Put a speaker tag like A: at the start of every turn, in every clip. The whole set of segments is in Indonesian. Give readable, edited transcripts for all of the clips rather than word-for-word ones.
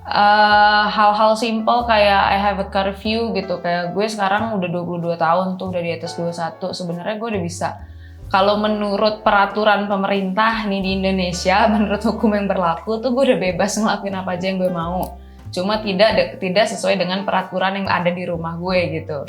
A: Hal-hal simple kayak I have a curfew gitu, kayak gue sekarang udah 22 tahun tuh, udah di atas 21. Sebenarnya gue udah bisa, kalau menurut peraturan pemerintah nih di Indonesia, menurut hukum yang berlaku tuh gue udah bebas ngelakuin apa aja yang gue mau. Cuma tidak sesuai dengan peraturan yang ada di rumah gue gitu.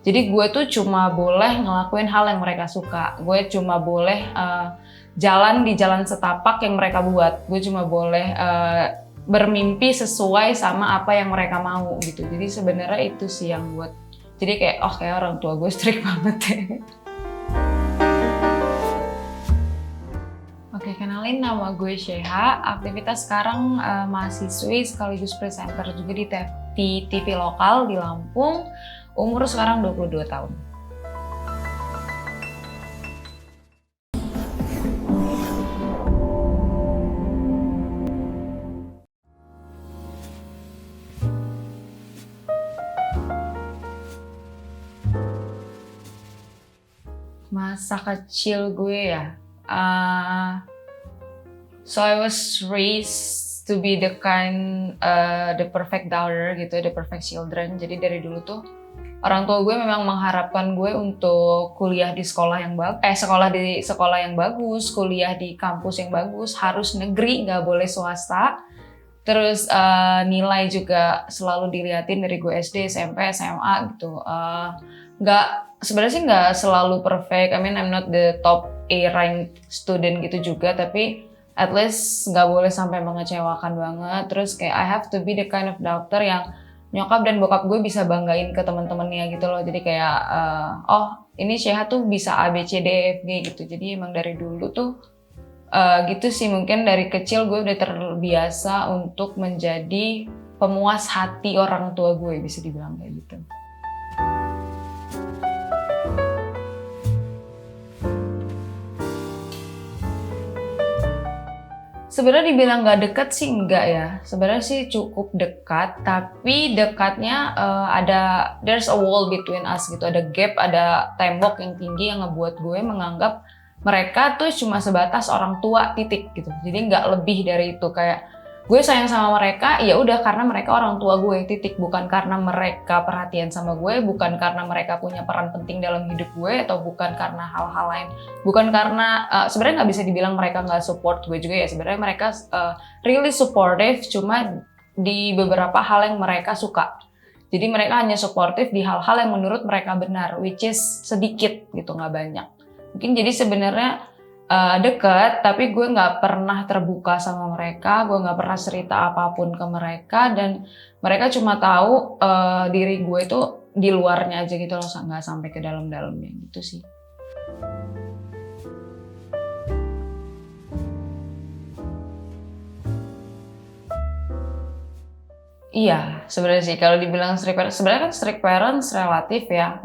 A: Jadi gue tuh cuma boleh ngelakuin hal yang mereka suka. Gue cuma boleh jalan di jalan setapak yang mereka buat. Gue cuma boleh bermimpi sesuai sama apa yang mereka mau gitu. Jadi sebenarnya itu sih yang buat, jadi kayak kayak orang tua gue strict banget ya. Oke, kenalin, nama gue Sheha. Aktivitas sekarang mahasiswi sekaligus presenter juga di TV lokal di Lampung. Umur sekarang 22 tahun. Masa kecil gue ya, so I was raised to be the perfect daughter gitu, the perfect children. Jadi dari dulu tuh orang tua gue memang mengharapkan gue untuk kuliah di sekolah yang sekolah yang bagus, kuliah di kampus yang bagus, harus negeri, nggak boleh swasta. Terus nilai juga selalu diliatin dari gue SD, SMP, SMA gitu. Sebenarnya sih nggak selalu perfect. I mean, I'm not the top A rank student gitu juga, tapi at least nggak boleh sampai mengecewakan banget. Terus kayak I have to be the kind of doctor yang nyokap dan bokap gue bisa banggain ke teman-temannya gitu loh. Jadi kayak ini Sheha tuh bisa A B C D E F G gitu. Jadi emang dari dulu tuh gitu sih, mungkin dari kecil gue udah terbiasa untuk menjadi pemuas hati orang tua gue, bisa dibilang kayak gitu. Sebenarnya dibilang nggak deket sih enggak ya. Sebenarnya sih cukup dekat, tapi dekatnya there's a wall between us gitu. Ada gap, ada tembok yang tinggi yang ngebuat gue menganggap mereka tuh cuma sebatas orang tua titik gitu. Jadi nggak lebih dari itu. Kayak gue sayang sama mereka, ya udah karena mereka orang tua gue titik, bukan karena mereka perhatian sama gue, bukan karena mereka punya peran penting dalam hidup gue, atau bukan karena hal-hal lain, bukan karena sebenarnya nggak bisa dibilang mereka nggak support gue juga ya. Sebenarnya mereka really supportive, cuma di beberapa hal yang mereka suka. Jadi mereka hanya supportive di hal-hal yang menurut mereka benar, which is sedikit gitu, nggak banyak. Mungkin jadi sebenarnya deket, tapi gue nggak pernah terbuka sama mereka, gue nggak pernah cerita apapun ke mereka, dan mereka cuma tahu diri gue itu di luarnya aja gitu loh, nggak sampai ke dalam-dalamnya gitu sih. Iya, sebenarnya sih kalau dibilang strict parents, sebenarnya kan strict parents relatif ya,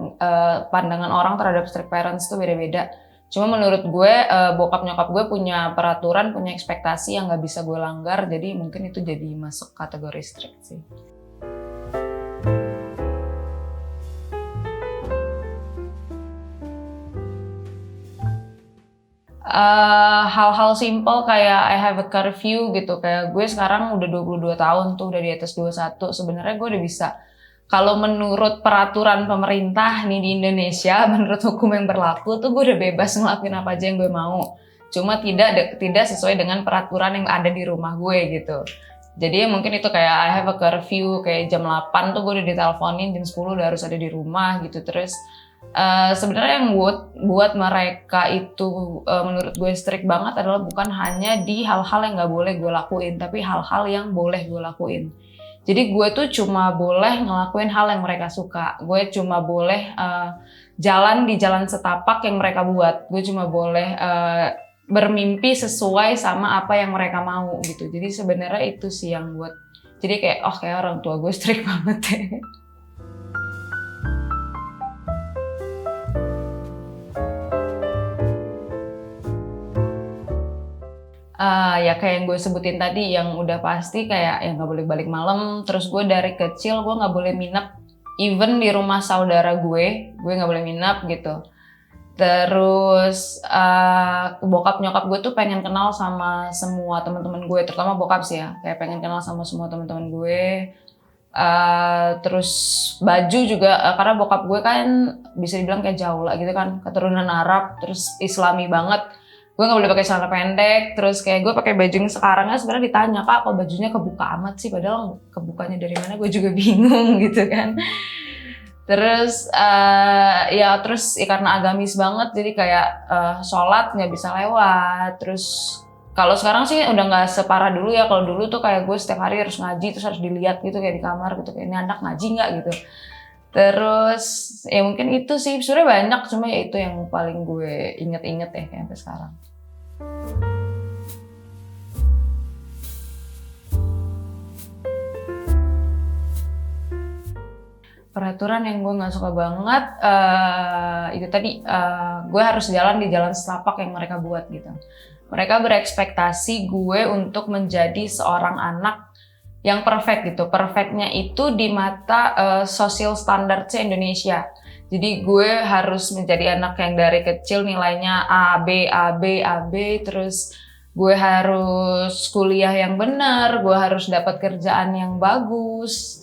A: pandangan orang terhadap strict parents itu beda-beda. Cuma menurut gue, bokap nyokap gue punya peraturan, punya ekspektasi yang nggak bisa gue langgar, jadi mungkin itu jadi masuk kategori strict sih. Hal-hal simple kayak I have a curfew gitu, kayak gue sekarang udah 22 tahun tuh, udah di atas 21. Sebenarnya gue udah bisa, kalau menurut peraturan pemerintah nih di Indonesia, menurut hukum yang berlaku tuh gue udah bebas ngelakuin apa aja yang gue mau. Cuma tidak sesuai dengan peraturan yang ada di rumah gue gitu. Jadi mungkin itu kayak I have a curfew, kayak jam 8 tuh gue udah diteleponin, jam 10 udah harus ada di rumah gitu. Terus sebenarnya yang buat mereka itu menurut gue strict banget adalah bukan hanya di hal-hal yang nggak boleh gue lakuin, tapi hal-hal yang boleh gue lakuin. Jadi gue tuh cuma boleh ngelakuin hal yang mereka suka. Gue cuma boleh jalan di jalan setapak yang mereka buat. Gue cuma boleh bermimpi sesuai sama apa yang mereka mau gitu. Jadi sebenarnya itu sih yang buat, jadi kayak kayak orang tua gue strict banget ya. Ya kayak yang gue sebutin tadi, yang udah pasti kayak yang nggak boleh balik malam. Terus gue dari kecil gue nggak boleh minap, even di rumah saudara gue nggak boleh minap gitu. Terus bokap nyokap gue tuh pengen kenal sama semua teman-teman gue, terutama bokap sih ya, kayak pengen kenal sama semua teman-teman gue. Terus baju juga karena bokap gue kan bisa dibilang kayak Jawa gitu kan, keturunan Arab, terus Islami banget. Gue nggak boleh pakai celana pendek, terus kayak gue pakai baju yang sekarangnya sebenarnya ditanya, kak kok bajunya kebuka amat sih, padahal kebukanya dari mana gue juga bingung gitu kan. Terus terus karena agamis banget jadi kayak sholat nggak bisa lewat. Terus kalau sekarang sih udah nggak separah dulu ya. Kalau dulu tuh kayak gue setiap hari harus ngaji, terus harus dilihat gitu kayak di kamar gitu, kayak ini anak ngaji nggak gitu. Terus ya mungkin itu sih, sebenarnya banyak, cuma ya itu yang paling gue inget-inget ya kayak sampai sekarang. Peraturan yang gue nggak suka banget itu tadi, gue harus jalan di jalan setapak yang mereka buat gitu. Mereka berekspektasi gue untuk menjadi seorang anak yang perfect gitu. Perfectnya itu di mata social standard Indonesia. Jadi gue harus menjadi anak yang dari kecil nilainya A, B, A, B, A, B, terus gue harus kuliah yang benar, gue harus dapat kerjaan yang bagus,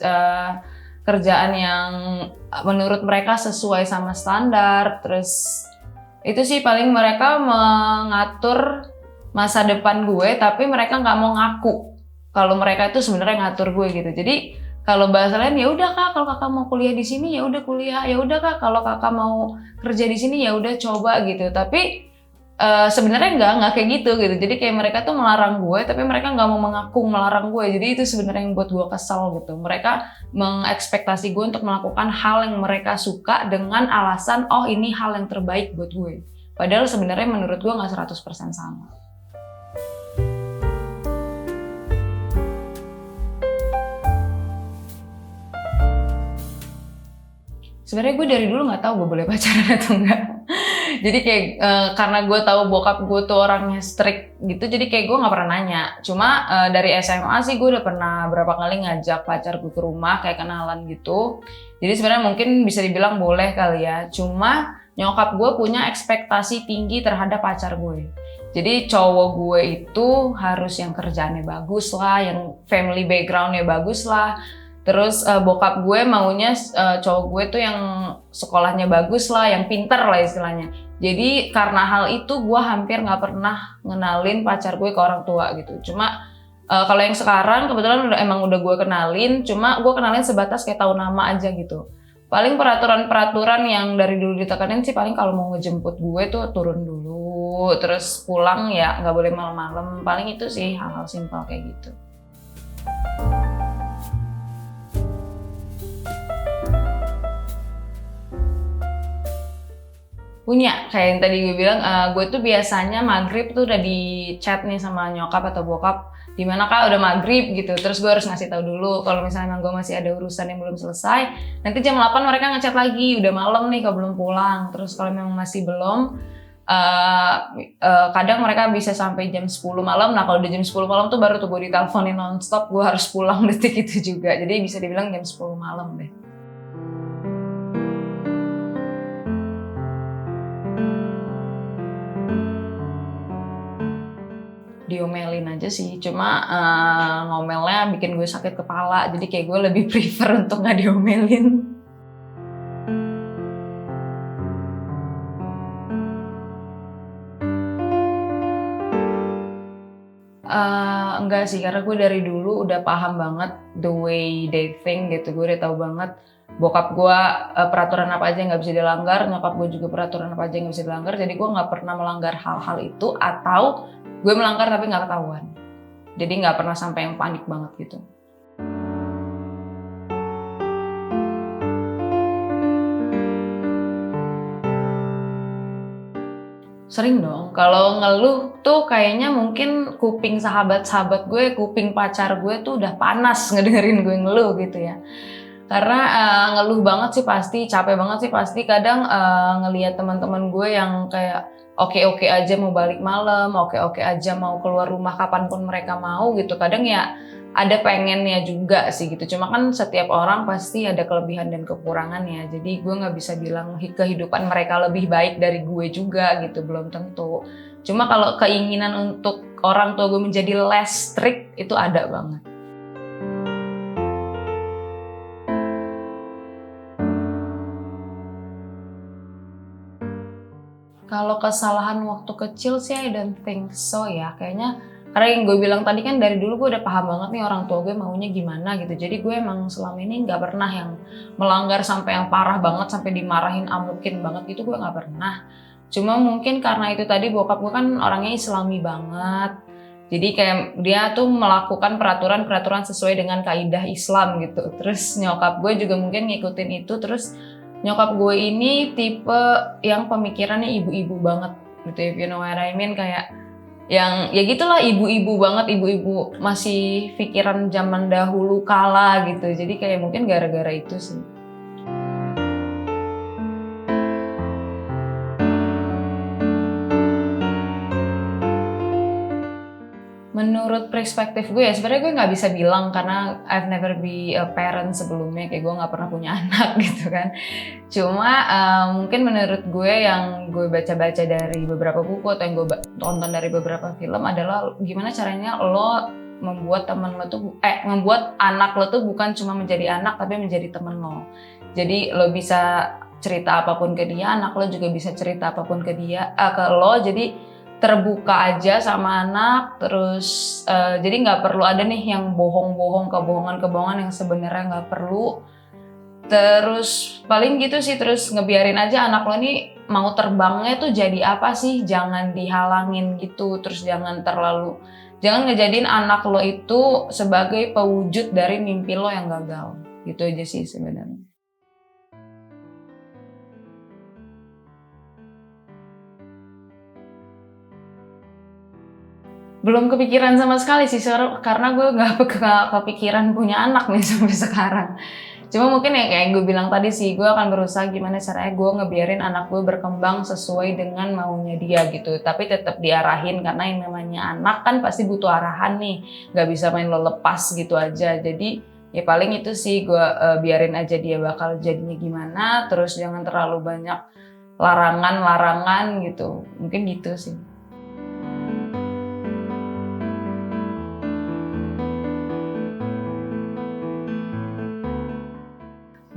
A: kerjaan yang menurut mereka sesuai sama standar. Terus itu sih paling mereka mengatur masa depan gue, tapi mereka nggak mau ngaku kalau mereka itu sebenarnya ngatur gue gitu. Jadi kalau bahasa lain, ya udah kak, kalau kakak mau kuliah di sini ya udah kuliah, ya udah kak kalau kakak mau kerja di sini ya udah coba gitu. Tapi sebenarnya nggak kayak gitu. Jadi kayak mereka tuh melarang gue, tapi mereka nggak mau mengaku melarang gue. Jadi itu sebenarnya yang buat gue kesel gitu. Mereka mengekspektasi gue untuk melakukan hal yang mereka suka dengan alasan oh ini hal yang terbaik buat gue. Padahal sebenarnya menurut gue nggak 100% sama. Sebenarnya gue dari dulu nggak tahu gue boleh pacaran atau enggak. Jadi kayak karena gue tahu bokap gue tuh orangnya strict gitu, jadi kayak gue nggak pernah nanya. Cuma dari SMA sih gue udah pernah berapa kali ngajak pacar gue ke rumah kayak kenalan gitu. Jadi sebenarnya mungkin bisa dibilang boleh kali ya. Cuma nyokap gue punya ekspektasi tinggi terhadap pacar gue. Jadi cowok gue itu harus yang kerjaannya bagus lah, yang family backgroundnya bagus lah. Terus bokap gue maunya cowok gue tuh yang sekolahnya bagus lah, yang pinter lah istilahnya. Jadi karena hal itu gue hampir nggak pernah ngenalin pacar gue ke orang tua gitu. Cuma kalau yang sekarang kebetulan emang udah gue kenalin, cuma gue kenalin sebatas kayak tahu nama aja gitu. Paling peraturan-peraturan yang dari dulu ditekanin sih paling kalau mau ngejemput gue tuh turun dulu, terus pulang ya nggak boleh malam-malam. Paling itu sih hal-hal simpel kayak gitu. Punya, kayak yang tadi gue bilang, gue tuh biasanya maghrib tuh udah di chat nih sama nyokap atau bokap, dimana kak udah maghrib gitu, terus gue harus ngasih tahu dulu kalau misalnya emang gue masih ada urusan yang belum selesai, nanti jam 8 mereka ngechat lagi, udah malam nih kalau belum pulang. Terus kalau memang masih belum, kadang mereka bisa sampai jam 10 malam, nah kalau udah jam 10 malam tuh baru tuh gue diteleponin nonstop, gue harus pulang detik itu juga, jadi bisa dibilang jam 10 malam deh. Diomelin aja sih, cuma ngomelnya bikin gue sakit kepala, jadi kayak gue lebih prefer untuk nggak diomelin. Enggak sih, karena gue dari dulu udah paham banget the way they think gitu. Gue udah tahu banget bokap gue peraturan apa aja yang nggak bisa dilanggar, nyokap gue juga peraturan apa aja yang nggak bisa dilanggar. Jadi gue nggak pernah melanggar hal-hal itu, atau gue melanggar tapi nggak ketahuan. Jadi nggak pernah sampai yang panik banget gitu. Sering dong, kalau ngeluh tuh kayaknya mungkin kuping sahabat-sahabat gue, kuping pacar gue tuh udah panas ngedengerin gue ngeluh gitu ya. Karena ngeluh banget sih pasti, capek banget sih pasti. Kadang ngelihat teman-teman gue yang kayak oke-oke aja mau balik malam, oke-oke aja mau keluar rumah kapanpun mereka mau gitu. Kadang ya ada pengennya juga sih gitu. Cuma kan setiap orang pasti ada kelebihan dan kekurangannya. Jadi gue nggak bisa bilang kehidupan mereka lebih baik dari gue juga gitu, belum tentu. Cuma kalau keinginan untuk orang tua gue menjadi less strict itu ada banget. Kalau kesalahan waktu kecil sih I don't think so ya. Kayaknya karena yang gue bilang tadi kan dari dulu gue udah paham banget nih orang tua gue maunya gimana gitu. Jadi gue emang selama ini nggak pernah yang melanggar sampai yang parah banget, sampai dimarahin, amukin banget gitu, gue nggak pernah. Cuma mungkin karena itu tadi bokap gue kan orangnya Islami banget. Jadi kayak dia tuh melakukan peraturan-peraturan sesuai dengan kaidah Islam gitu. Terus nyokap gue juga mungkin ngikutin itu. Terus nyokap gue ini tipe yang pemikirannya ibu-ibu banget gitu, if you know what I mean, kayak yang ya gitulah, ibu-ibu banget, ibu-ibu masih pikiran zaman dahulu kala gitu. Jadi kayak mungkin gara-gara itu sih. Menurut perspektif gue ya, sebenarnya gue nggak bisa bilang karena I've never be a parent sebelumnya, kayak gue nggak pernah punya anak gitu kan. Cuma mungkin menurut gue yang gue baca-baca dari beberapa buku atau yang gue tonton dari beberapa film adalah gimana caranya lo membuat teman lo tuh, membuat anak lo tuh bukan cuma menjadi anak tapi menjadi temen lo. Jadi lo bisa cerita apapun ke dia, anak lo juga bisa cerita apapun ke dia, ke lo. Jadi terbuka aja sama anak, terus jadi nggak perlu ada nih yang bohong-bohong, kebohongan-kebohongan yang sebenarnya nggak perlu. Terus paling gitu sih, terus ngebiarin aja anak lo nih mau terbangnya tuh jadi apa sih, jangan dihalangin gitu. Terus jangan ngejadiin anak lo itu sebagai pewujud dari mimpi lo yang gagal. Gitu aja sih sebenarnya. Belum kepikiran sama sekali sih, karena gue nggak kepikiran punya anak nih sampai sekarang. Cuma mungkin ya kayak gue bilang tadi sih, gue akan berusaha gimana caranya gue ngebiarin anak gue berkembang sesuai dengan maunya dia gitu. Tapi tetap diarahin, karena yang namanya anak kan pasti butuh arahan nih. Nggak bisa main lo lepas gitu aja. Jadi ya paling itu sih, gue biarin aja dia bakal jadinya gimana. Terus jangan terlalu banyak larangan-larangan gitu. Mungkin gitu sih.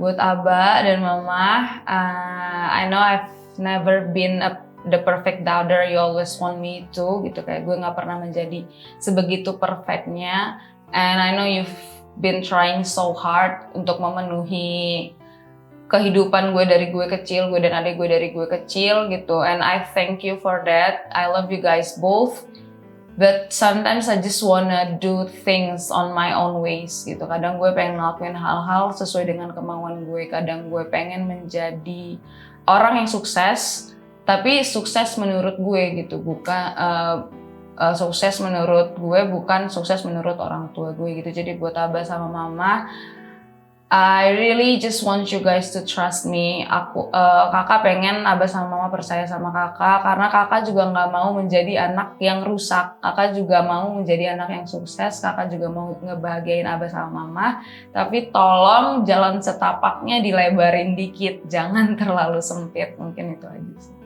A: Buat Abah dan Mama, I know I've never been the perfect daughter you always want me to gitu, kayak gue nggak pernah menjadi sebegitu perfectnya, and I know you've been trying so hard untuk memenuhi kehidupan gue dari gue kecil, gue dan adik gue dari gue kecil gitu, and I thank you for that. I love you guys both. But sometimes I just wanna do things on my own ways gitu. Kadang gue pengen ngelakuin hal-hal sesuai dengan kemauan gue. Kadang gue pengen menjadi orang yang sukses, tapi sukses menurut gue gitu. Bukan sukses menurut gue, bukan sukses menurut orang tua gue gitu. Jadi buat Abah sama Mama, I really just want you guys to trust me. Kakak pengen Abah sama Mama percaya sama kakak, karena kakak juga nggak mau menjadi anak yang rusak. Kakak juga mau menjadi anak yang sukses. Kakak juga mau ngebahagiain Abah sama Mama. Tapi tolong jalan setapaknya dilebarin dikit, jangan terlalu sempit. Mungkin itu aja sih.